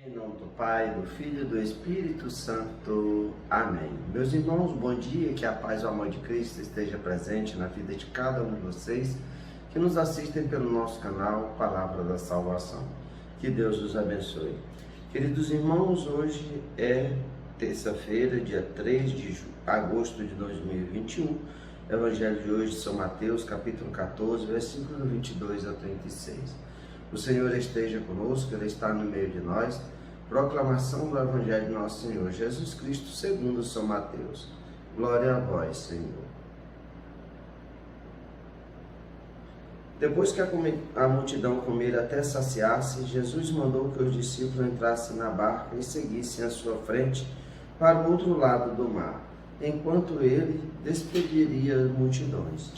Em nome do Pai, do Filho e do Espírito Santo. Amém. Meus irmãos, bom dia, que a paz e o amor de Cristo esteja presente na vida de cada um de vocês que nos assistem pelo nosso canal Palavra da Salvação. Que Deus os abençoe. Queridos irmãos, hoje é terça-feira, dia 3 de agosto de 2021. Evangelho de hoje, São Mateus, capítulo 14, versículo 22 a 36. O Senhor esteja conosco, Ele está no meio de nós. Proclamação do Evangelho de nosso Senhor Jesus Cristo, segundo São Mateus. Glória a vós, Senhor. Depois que a multidão comera até saciar-se, Jesus mandou que os discípulos entrassem na barca e seguissem à sua frente para o outro lado do mar, enquanto ele despediria as multidões.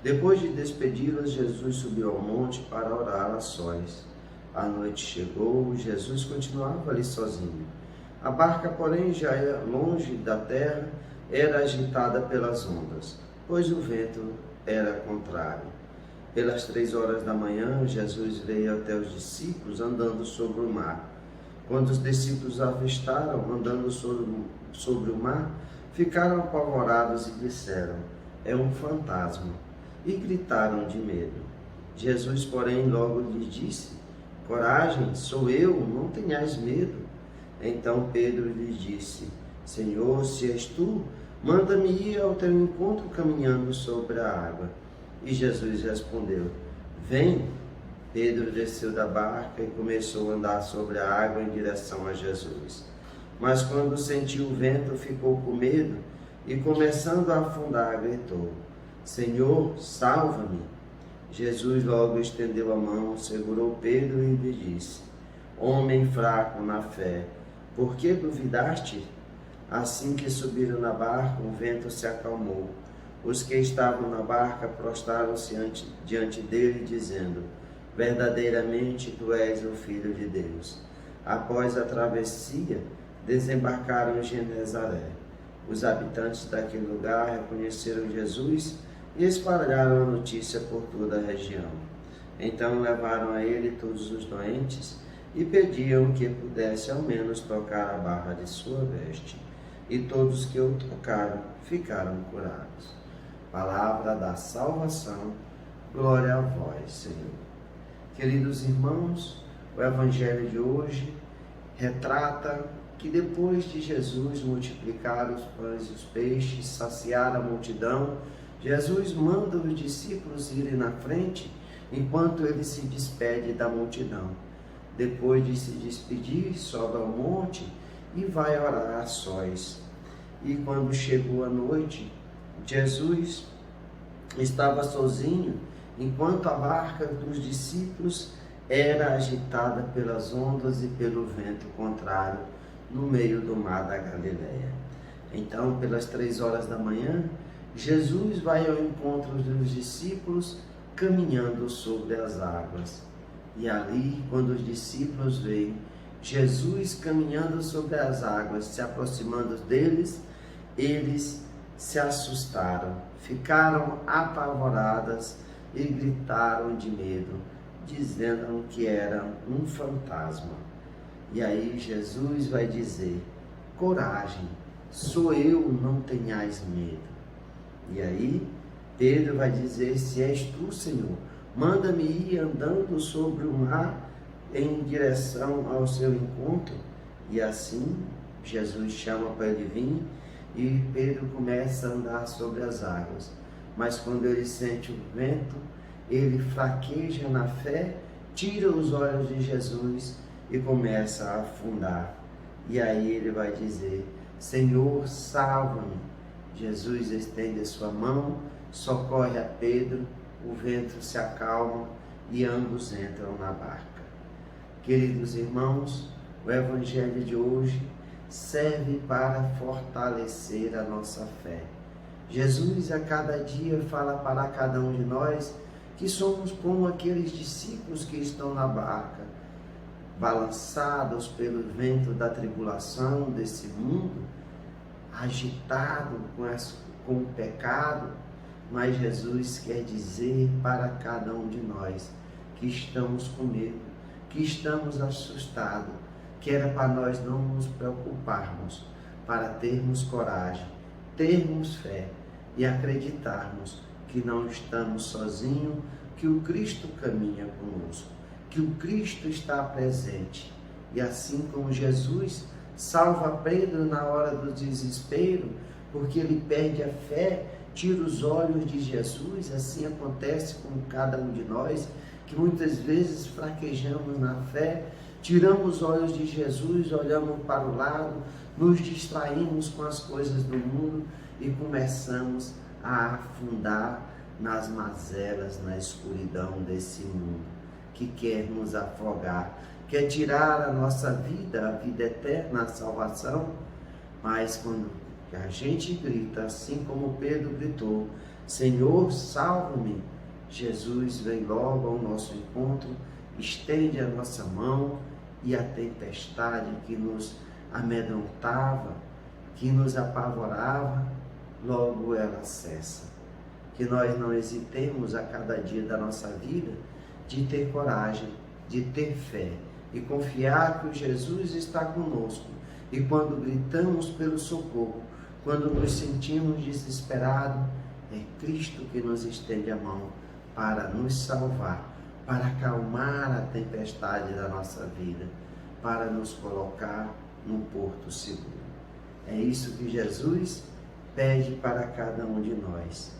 Depois de despedi-las, Jesus subiu ao monte para orar a sós. A noite chegou, Jesus continuava ali sozinho. A barca, porém, já longe da terra, era agitada pelas ondas, pois o vento era contrário. Pelas 3 horas da manhã, Jesus veio até os discípulos andando sobre o mar. Quando os discípulos o avistaram andando sobre o mar, ficaram apavorados e disseram: "É um fantasma", e gritaram de medo. Jesus, porém, logo lhes disse: "Coragem, sou eu, não tenhais medo." Então Pedro lhes disse: "Senhor, se és tu, manda-me ir ao teu encontro caminhando sobre a água." E Jesus respondeu: "Vem." Pedro desceu da barca e começou a andar sobre a água em direção a Jesus. Mas quando sentiu o vento, ficou com medo e, começando a afundar, gritou: "Senhor, salva-me." Jesus logo estendeu a mão, segurou Pedro e lhe disse: "Homem fraco na fé, por que duvidaste?" Assim que subiram na barca, o vento se acalmou. Os que estavam na barca prostraram-se diante dele, dizendo: "Verdadeiramente tu és o Filho de Deus." Após a travessia, desembarcaram em Genezaré. Os habitantes daquele lugar reconheceram Jesus e espalharam a notícia por toda a região. Então levaram a ele todos os doentes e pediam que pudesse ao menos tocar a barra de sua veste. E todos que o tocaram ficaram curados. Palavra da salvação. Glória a vós, Senhor. Queridos irmãos, o Evangelho de hoje retrata que depois de Jesus multiplicar os pães e os peixes, saciar a multidão, Jesus manda os discípulos irem na frente enquanto ele se despede da multidão. Depois de se despedir, sobe ao monte e vai orar a sós. E quando chegou a noite, Jesus estava sozinho, enquanto a barca dos discípulos era agitada pelas ondas e pelo vento contrário no meio do mar da Galileia. Então, pelas 3 horas da manhã, Jesus vai ao encontro dos discípulos caminhando sobre as águas. E ali, quando os discípulos veem Jesus caminhando sobre as águas, se aproximando deles, eles se assustaram, ficaram apavoradas e gritaram de medo, dizendo que era um fantasma. E aí Jesus vai dizer: "Coragem, sou eu, não tenhais medo." E aí Pedro vai dizer: "Se és tu, Senhor, manda-me ir andando sobre o mar em direção ao seu encontro." E assim Jesus chama para ele vir e Pedro começa a andar sobre as águas. Mas quando ele sente o vento, ele fraqueja na fé, tira os olhos de Jesus e começa a afundar. E aí ele vai dizer: "Senhor, salva-me." Jesus estende a sua mão, socorre a Pedro, o vento se acalma e ambos entram na barca. Queridos irmãos, o Evangelho de hoje serve para fortalecer a nossa fé. Jesus a cada dia fala para cada um de nós que somos como aqueles discípulos que estão na barca, balançados pelo vento da tribulação desse mundo, agitado com o pecado, mas Jesus quer dizer para cada um de nós que estamos com medo, que estamos assustados, que era para nós não nos preocuparmos, para termos coragem, termos fé e acreditarmos que não estamos sozinhos, que o Cristo caminha conosco, que o Cristo está presente. E assim como Jesus salva Pedro na hora do desespero, porque ele perde a fé, tira os olhos de Jesus, assim acontece com cada um de nós, que muitas vezes fraquejamos na fé, tiramos os olhos de Jesus, olhamos para o lado, nos distraímos com as coisas do mundo e começamos a afundar nas mazelas, na escuridão desse mundo que quer nos afogar, quer tirar a nossa vida, a vida eterna, a salvação. Mas quando a gente grita, assim como Pedro gritou, Senhor, salva-me, Jesus vem logo ao nosso encontro, estende a nossa mão e a tempestade que nos amedrontava, que nos apavorava, logo ela cessa. Que nós não hesitemos a cada dia da nossa vida de ter coragem, de ter fé e confiar que o Jesus está conosco. E quando gritamos pelo socorro, quando nos sentimos desesperados, é Cristo que nos estende a mão para nos salvar, para acalmar a tempestade da nossa vida, para nos colocar num porto seguro. É isso que Jesus pede para cada um de nós.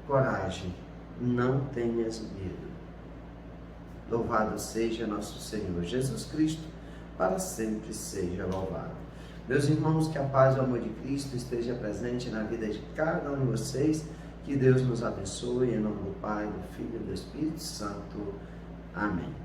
Coragem, não tenhas medo. Louvado seja nosso Senhor Jesus Cristo, para sempre seja louvado. Meus irmãos, que a paz e o amor de Cristo esteja presente na vida de cada um de vocês. Que Deus nos abençoe, em nome do Pai, do Filho e do Espírito Santo. Amém.